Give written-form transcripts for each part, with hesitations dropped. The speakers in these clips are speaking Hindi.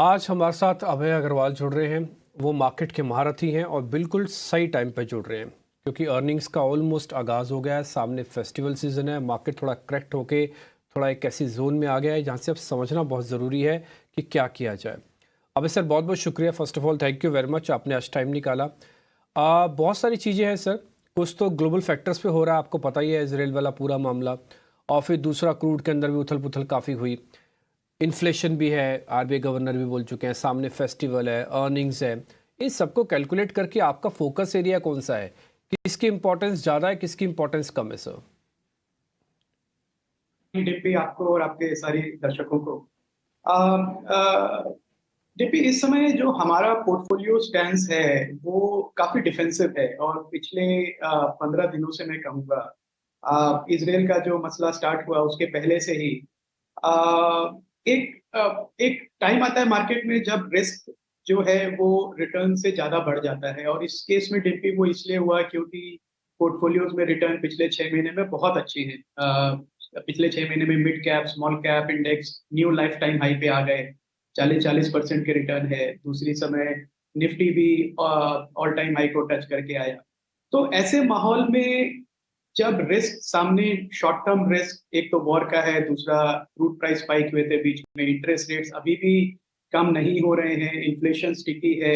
आज हमारे साथ अभय अग्रवाल जुड़ रहे हैं। वो मार्केट के महारथी हैं और बिल्कुल सही टाइम पे जुड़ रहे हैं क्योंकि अर्निंग्स का ऑलमोस्ट आगाज़ हो गया है। सामने फेस्टिवल सीजन है, मार्केट थोड़ा करेक्ट होके थोड़ा एक ऐसी जोन में आ गया है जहाँ से अब समझना बहुत ज़रूरी है कि क्या किया जाए। अभय सर, बहुत बहुत शुक्रिया। First of all thank you very much, आपने आज टाइम निकाला। बहुत सारी चीज़ें हैं सर। कुछ तो ग्लोबल फैक्टर्स पे हो रहा है, आपको पता ही है, इसराइल वाला पूरा मामला। और फिर दूसरा, क्रूड के अंदर भी उथल पुथल काफ़ी हुई। इन्फ्लेशन भी है, आरबीआई गवर्नर भी बोल चुके हैं, सामने फेस्टिवल है, अर्निंग्स है। इन सबको कैलकुलेट करके आपका फोकस एरिया कौन सा है? किसकी इंपॉर्टेंस ज़्यादा है, किसकी इंपॉर्टेंस कम है सर? डिप्पी आपको और आपके सारे दर्शकों को। आ, आ, डिप्पी, इस समय जो हमारा पोर्टफोलियो स्टैंस है वो काफी डिफेंसिव है और पिछले 15 दिनों से मैं कहूँगा इसराइल का जो मसला स्टार्ट हुआ उसके पहले से ही एक टाइम आता है मार्केट में जब रिस्क जो है वो रिटर्न से ज्यादा बढ़ जाता है, और इस केस में डिप्पी वो इसलिए हुआ क्योंकि पोर्टफोलियोज में रिटर्न पिछले 6 महीने में बहुत अच्छी है। पिछले 6 महीने में mid cap small cap index new life time high पे आ गए। 40-40% के रिटर्न है। दूसरी समय निफ्टी भी ऑल टाइम हाई को टच करके आया। तो ऐसे माहौल में जब रिस्क सामने, शॉर्ट टर्म रिस्क एक तो वॉर का है, दूसरा क्रूड प्राइस स्पाइक हुए थे बीच में, इंटरेस्ट रेट्स अभी भी कम नहीं हो रहे हैं, इन्फ्लेशन स्टिकी है।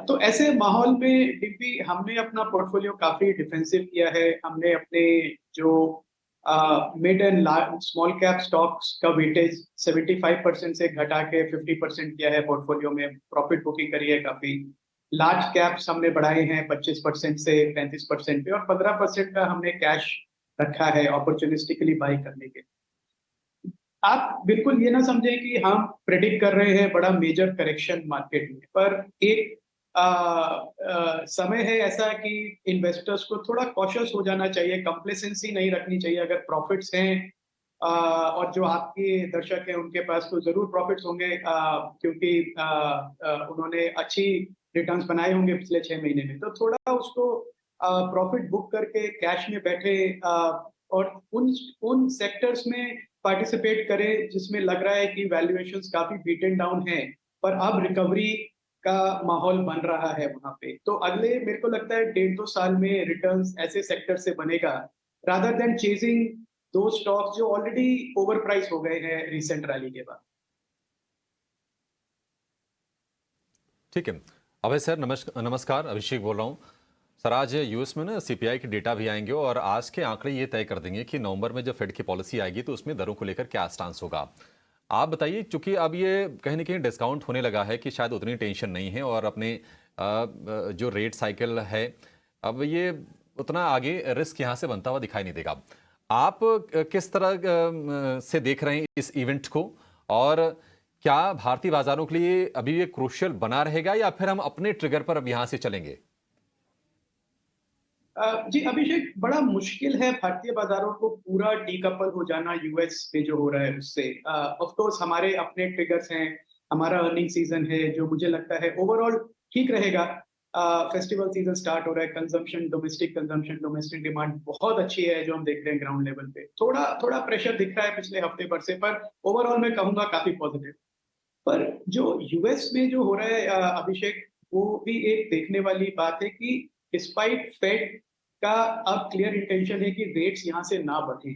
तो ऐसे माहौल में डिप्पी हमने अपना पोर्टफोलियो काफी डिफेंसिव किया है। हमने अपने जो mid and large small cap stocks का वेटेज 75% से घटा के 50% किया है पोर्टफोलियो में। प्रॉफिट बुकिंग करी है काफी। लार्ज कैप्स हमने बढ़ाए हैं 25% से 35% पे, और 15% का हमने कैश रखा है अपॉर्चुनिस्टिकली बाई करने के। आप बिल्कुल ये ना समझें कि हम प्रेडिक्ट कर रहे हैं बड़ा मेजर करेक्शन मार्केट में, पर एक समय है ऐसा कि इन्वेस्टर्स को थोड़ा कॉशियस हो जाना चाहिए, कंप्लेसेंसी नहीं रखनी चाहिए। अगर प्रॉफिट्स हैं और जो आपके दर्शक हैं उनके पास तो जरूर प्रॉफिट्स होंगे, क्योंकि उन्होंने अच्छी रिटर्न्स बनाए होंगे पिछले 6 महीने में, तो थोड़ा उसको प्रॉफिट बुक करके कैश में बैठे, और उन उन सेक्टर्स में पार्टिसिपेट करें जिसमें लग रहा है कि वैल्यूएशंस काफी बीटन डाउन है, पर अब रिकवरी का माहौल बन रहा है वहां पे। तो अगले मेरे को लगता है 1.5-2 साल में रिटर्न्स ऐसे सेक्टर से बनेगा, रादर देन चेजिंग दो स्टॉक्स जो ऑलरेडी ओवर प्राइस हो गए हैं रिसेंट रैली के बाद। ठीक है। अभय सर, नमस्कार, अभिषेक बोल रहा हूँ। सर, आज यूएस में ना सीपीआई के डेटा भी आएंगे और आज के आंकड़े ये तय कर देंगे कि नवंबर में जब फेड की पॉलिसी आएगी तो उसमें दरों को लेकर क्या स्टांस होगा। आप बताइए, चूंकि अब ये कहीं ना कहीं डिस्काउंट होने लगा है कि शायद उतनी टेंशन नहीं है और अपने जो रेट साइकिल है, अब ये उतना आगे रिस्क यहाँ से बनता हुआ दिखाई नहीं देगा। आप किस तरह से देख रहे हैं इस इवेंट को, और क्या भारतीय बाजारों के लिए अभी ये क्रूशियल बना रहेगा या फिर हम अपने ट्रिगर पर अब यहां से चलेंगे? जी अभिषेक, बड़ा मुश्किल है भारतीय बाजारों को पूरा डीकपल हो जाना यूएस पे जो हो रहा है उससे। ऑफ कोर्स हमारे अपने ट्रिगर्स हैं, हमारा अर्निंग सीजन है जो मुझे लगता है ओवरऑल ठीक रहेगा। फेस्टिवल सीजन स्टार्ट हो रहा है, कंजम्पशन डोमेस्टिक डिमांड बहुत अच्छी है जो हम देख रहे हैं ग्राउंड लेवल पे। थोड़ा थोड़ा प्रेशर दिख रहा है पिछले हफ्ते भर से, पर ओवरऑल मैं कहूंगा काफी पॉजिटिव। पर जो यूएस में जो हो रहा है अभिषेक, वो भी एक देखने वाली बात है कि डिस्पाइट फेड का अब क्लियर इंटेंशन है कि रेट्स यहाँ से ना बढ़े,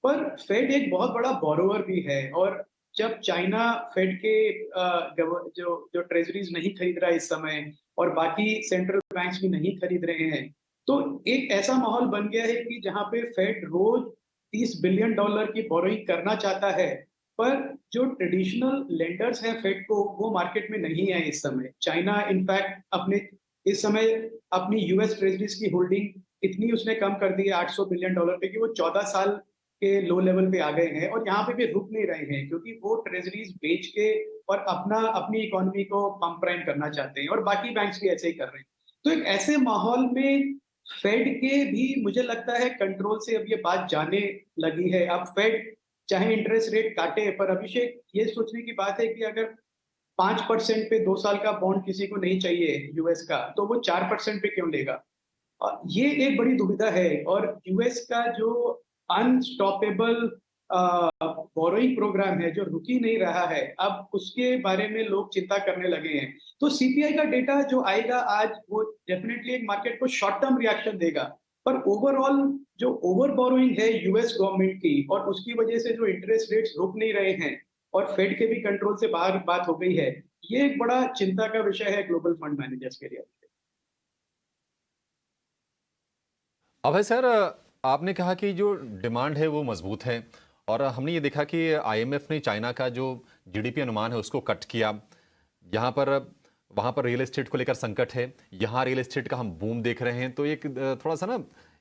पर फेड एक बहुत बड़ा बोरोवर भी है। और जब चाइना फेड के जो जो ट्रेजरीज नहीं खरीद रहा है इस समय, और बाकी सेंट्रल बैंक्स भी नहीं खरीद रहे हैं, तो एक ऐसा माहौल बन गया है कि जहां पे फेड रोज $30 बिलियन की बोरोइंग करना चाहता है, पर जो ट्रेडिशनल लेंडर्स हैं फेड को, वो मार्केट में नहीं है इस समय। चाइना इनफैक्ट अपने इस समय अपनी यूएस ट्रेजरीज की होल्डिंग इतनी उसने कम कर दी है $800 बिलियन पे, कि वो 14 साल के लो लेवल पे आ गए हैं, और यहाँ पे भी रुक नहीं रहे हैं क्योंकि वो ट्रेजरीज बेच के और अपनी इकोनॉमी को पंप प्राइम करना चाहते हैं, और बाकी बैंक्स भी ऐसे ही कर रहे हैं। तो एक ऐसे माहौल में फेड के भी मुझे लगता है कंट्रोल से अब ये बात जाने लगी है। अब फेड चाहे इंटरेस्ट रेट काटे, पर अभिषेक ये सोचने की बात है कि अगर 5% पे 2 साल का बॉन्ड किसी को नहीं चाहिए यूएस का, तो वो 4% पे क्यों लेगा? और ये एक बड़ी दुविधा है। और यूएस का जो अनस्टॉपेबल बोरोइंग प्रोग्राम है जो रुक ही नहीं रहा है, अब उसके बारे में लोग चिंता करने लगे हैं। तो सीपीआई का डेटा जो आएगा आज, वो डेफिनेटली एक मार्केट को शॉर्ट टर्म रिएक्शन देगा, पर ओवरऑल जो ओवर बोरोइंग है यूएस गवर्नमेंट की, और उसकी वजह से जो इंटरेस्ट रेट्स रुक नहीं रहे हैं और फेड के भी कंट्रोल से बाहर बात हो गई है, ये एक बड़ा चिंता का विषय है ग्लोबल फंड मैनेजर्स के लिए। अभय सर, आपने कहा कि जो डिमांड है वो मजबूत है और हमने ये देखा कि आईएमएफ ने चाइना का जो जीडीपी अनुमान है उसको कट किया। यहाँ पर वहाँ पर रियल एस्टेट को लेकर संकट है, यहाँ रियल एस्टेट का हम बूम देख रहे हैं। तो एक थोड़ा सा ना,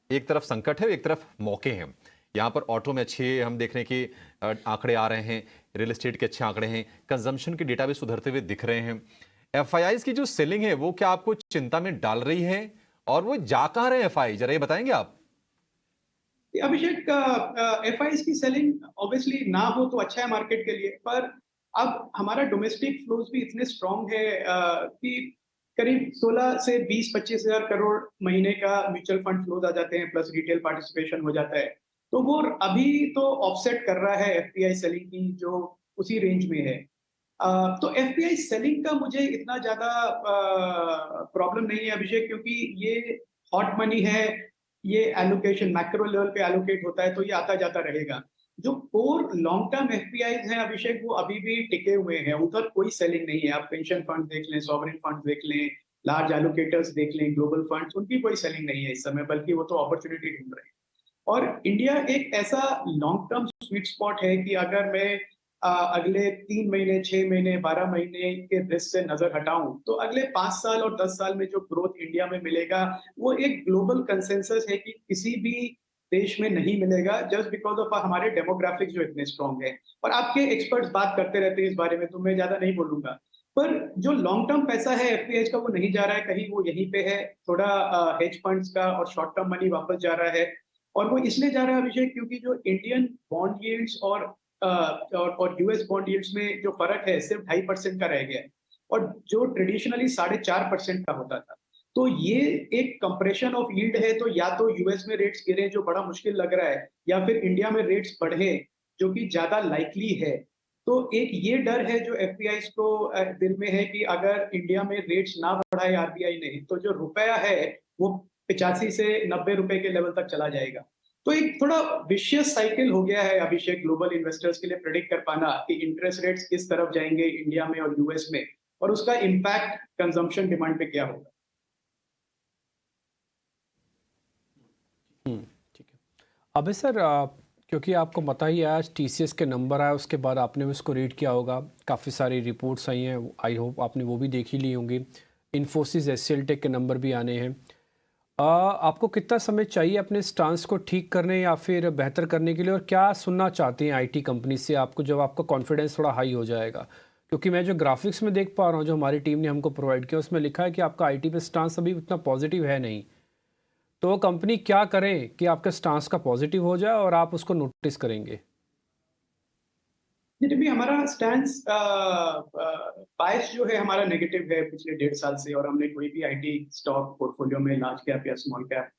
एक तरफ संकट है, एक तरफ मौके हैं। यहाँ पर ऑटो में अच्छे हम देख रहे हैं कि आंकड़े आ रहे हैं, रियल एस्टेट के अच्छे आंकड़े हैं, कंजम्पशन के डेटा भी सुधरते हुए दिख रहे हैं। एफआईआईज की जो सेलिंग है वो क्या आपको चिंता में डाल रही है, और वो जा कहाँ रहे हैं एफआई, जरा ये बताएंगे आप? अभिषेक, एफआईज की सेलिंग ऑब्वियसली ना हो तो अच्छा है मार्केट के लिए, पर अब हमारा डोमेस्टिक फ्लोज भी इतने स्ट्रांग है कि करीब 16 से 20-25 हजार करोड़ महीने का म्यूचुअल फंड फ्लोज आ जाते हैं, प्लस रिटेल पार्टिसिपेशन हो जाता है। तो वो अभी तो ऑफसेट कर रहा है एफपीआई सेलिंग की, जो उसी रेंज में है। तो एफपीआई सेलिंग का मुझे इतना ज्यादा प्रॉब्लम नहीं है अभिषेक, क्योंकि ये हॉट मनी है, ये एलोकेशन मैक्रो लेवल पे एलोकेट होता है, तो ये आता जाता रहेगा। जो कोर लॉन्ग टर्म एफपीआईज हैं अभिषेक, वो अभी भी टिके हुए हैं, उधर कोई सेलिंग नहीं है। आप पेंशन फंड देख लें, सॉवरेन फंड देख लें, लार्ज एलोकेटर्स देख लें, ग्लोबल फंड्स, उनकी कोई सेलिंग नहीं है इस समय, बल्कि वो तो अपॉर्चुनिटी ढूंढ रहे हैं। और इंडिया एक ऐसा लॉन्ग टर्म स्वीट स्पॉट है कि अगर मैं अगले 3 महीने, 6 महीने, 12 महीने के रिस्क से नजर हटाऊं, तो अगले 5 साल और 10 साल में जो ग्रोथ इंडिया में मिलेगा, वो एक ग्लोबल कंसेंसस है कि किसी भी देश में नहीं मिलेगा, जस्ट बिकॉज ऑफ हमारे डेमोग्राफिक्स जो इतने स्ट्रॉन्ग है। और आपके एक्सपर्ट्स बात करते रहते हैं इस बारे में, तो मैं ज्यादा नहीं बोलूंगा। पर जो लॉन्ग टर्म पैसा है एफपीआई का, वो नहीं जा रहा है कहीं, वो यहीं पे है। थोड़ा हेज फंड्स का और शॉर्ट टर्म मनी वापस जा रहा है, और वो इसलिए जा रहा है अभिषेक, क्योंकि जो इंडियन बॉन्ड यील्ड्स और यूएस बॉन्ड यील्ड्स में जो फर्क है, सिर्फ 2.5% का रह गया है, और जो ट्रेडिशनली 4.5% का होता था। तो ये एक कंप्रेशन ऑफ यील्ड है। तो या तो यूएस में रेट्स गिरे, जो बड़ा मुश्किल लग रहा है, या फिर इंडिया में रेट्स बढ़े, जो कि ज्यादा लाइकली है। तो एक ये डर है जो एफपीआई को दिल में है कि अगर इंडिया में रेट्स ना बढ़ाए आरबीआई ने, तो जो रुपया है वो 85 से 90 रुपए के लेवल तक चला जाएगा। तो एक थोड़ा विशियस साइकिल हो गया है अभिषेक, ग्लोबल इन्वेस्टर्स के लिए प्रेडिक्ट कर पाना कि इंटरेस्ट रेट्स किस तरफ जाएंगे इंडिया में और यूएस में, और उसका इम्पैक्ट कंजम्पशन डिमांड पे क्या होगा। ठीक है। अबे सर, क्योंकि आपको पता ही है आज टीसीएस के नंबर आए, उसके बाद आपने भी उसको रीड किया होगा, काफ़ी सारी रिपोर्ट्स आई हैं, आई होप आपने वो भी देखी ली होंगी। इन्फोसिस, एचसीएल टेक के नंबर भी आने हैं। आपको कितना समय चाहिए अपने स्टांस को ठीक करने या फिर बेहतर करने के लिए, और क्या सुनना चाहते हैं आईटी कंपनी से आपको जब आपका कॉन्फिडेंस थोड़ा हाई हो जाएगा? क्योंकि मैं जो ग्राफिक्स में देख पा रहा हूँ जो हमारी टीम ने हमको प्रोवाइड किया, उसमें लिखा है कि आपका आईटी पे स्टांस अभी उतना पॉजिटिव है नहीं। तो कंपनी क्या करें कि आपका स्टांस का पॉजिटिव हो जाए और आप उसको नोटिस करेंगे? जी, भी हमारा स्टैंस बायस जो है हमारा नेगेटिव है पिछले 1.5 साल से, और हमने कोई भी आईटी स्टॉक पोर्टफोलियो में लार्ज कैप या स्मॉल कैप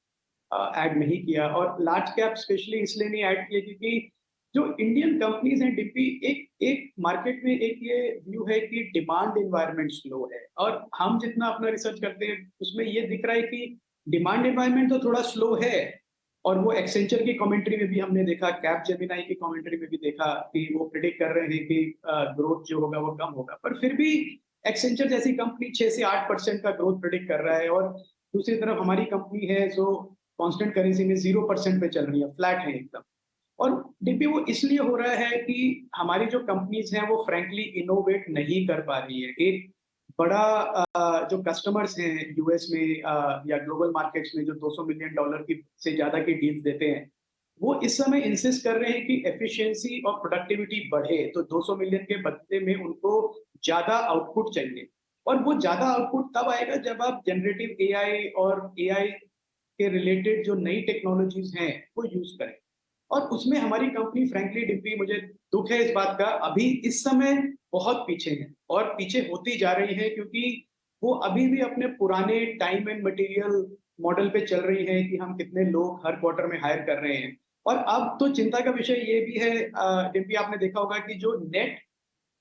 ऐड नहीं किया। और लार्ज कैप स्पेशली इसलिए नहीं ऐड किया क्योंकि जो इंडियन कंपनीज हैं डिप्पी, एक एक मार्केट में एक ये व्यू है कि डिमांड एनवायरनमेंट स्लो है, और हम जितना अपना रिसर्च करते हैं उसमें ये दिख रहा है कि डिमांड एनवायरनमेंट तो थोड़ा स्लो है। और वो एक्सेंचर की कमेंट्री में भी हमने देखा, कैप जेमिनाई की कमेंट्री में भी देखा कि वो प्रिडिक्ट कर रहे हैं कि ग्रोथ जो होगा वो कम होगा, पर फिर भी एक्सेंचर जैसी कंपनी 6 से 8% का ग्रोथ प्रिडिक्ट कर रहा है, और दूसरी तरफ हमारी कंपनी है जो कांस्टेंट करेंसी में 0% पे चल रही है, फ्लैट है एकदम। और डिप्पी वो इसलिए हो रहा है कि हमारी जो कंपनीज हैं वो फ्रैंकली इनोवेट नहीं कर पा रही है। एक बड़ा जो कस्टमर्स हैं यूएस में या ग्लोबल मार्केट्स में जो $200 मिलियन की से ज्यादा की डील्स देते हैं, वो इस समय इंसिस्ट कर रहे हैं कि एफिशिएंसी और प्रोडक्टिविटी बढ़े। तो 200 मिलियन के बदले में उनको ज्यादा आउटपुट चाहिए, और वो ज्यादा आउटपुट तब आएगा जब आप जनरेटिव एआई और एआई के रिलेटेड जो नई टेक्नोलॉजीज हैं वो यूज करें। और उसमें हमारी कंपनी फ्रैंकली डिप्पी, मुझे दुख है इस बात का, अभी इस समय बहुत पीछे है, और पीछे होती जा रही है, क्योंकि वो अभी भी अपने पुराने टाइम एंड मटेरियल मॉडल पे चल रही है कि हम कितने लोग हर क्वार्टर में हायर कर रहे हैं। और अब तो चिंता का विषय ये भी है, डिम्पी, आपने देखा होगा कि जो नेट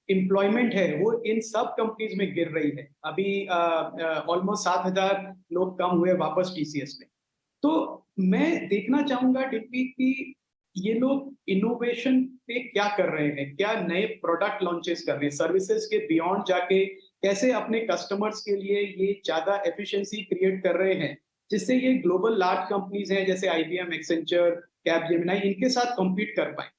एम्प्लॉयमेंट है वो इन सब कंपनीज में गिर रही है। अभी ऑलमोस्ट 7,000 लोग कम हुए वापस टीसीएस में। तो मैं देखना चाहूंगा डिम्पी कि ये लोग इनोवेशन पे क्या कर रहे हैं, क्या नए प्रोडक्ट लॉन्चेस कर रहे हैं, सर्विसेज के बियॉन्ड जाके कैसे अपने कस्टमर्स के लिए ये ज्यादा एफिशिएंसी क्रिएट कर रहे हैं, जिससे ये ग्लोबल लार्ज कंपनीज हैं जैसे आईबीएम, एक्सेंचर, कैपजेमिनी, इनके साथ कम्पीट कर पाए।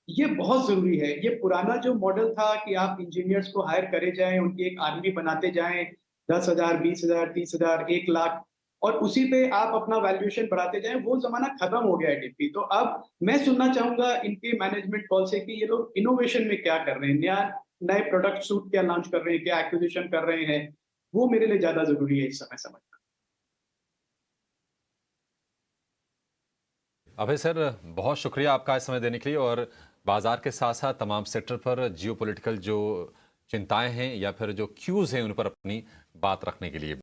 ये बहुत जरूरी है। ये पुराना जो मॉडल था कि आप इंजीनियर्स को हायर करे जाएं, उनकी एक आर्मी बनाते जाएं, 10,000, 20,000, 30,000, 1 लाख, और उसी पे आप अपना वैल्यूएशन बढ़ाते जाएं, वो जमाना खत्म हो गया है डिप्टी। तो अब मैं सुनना चाहूंगा इनके मैनेजमेंट कॉल से कि ये लोग इनोवेशन में क्या कर रहे हैं, नया नए प्रोडक्ट सूट क्या लॉन्च कर रहे हैं, क्या एक्विजिशन कर रहे हैं। वो मेरे लिए ज्यादा जरूरी है इस समय समझना। अभय सर, बहुत शुक्रिया आपका इस समय देने के लिए, और बाजार के साथ साथ तमाम सेक्टर पर जियोपॉलिटिकल जो चिंताएं हैं या फिर जो क्यूज हैं उन पर अपनी बात रखने के लिए।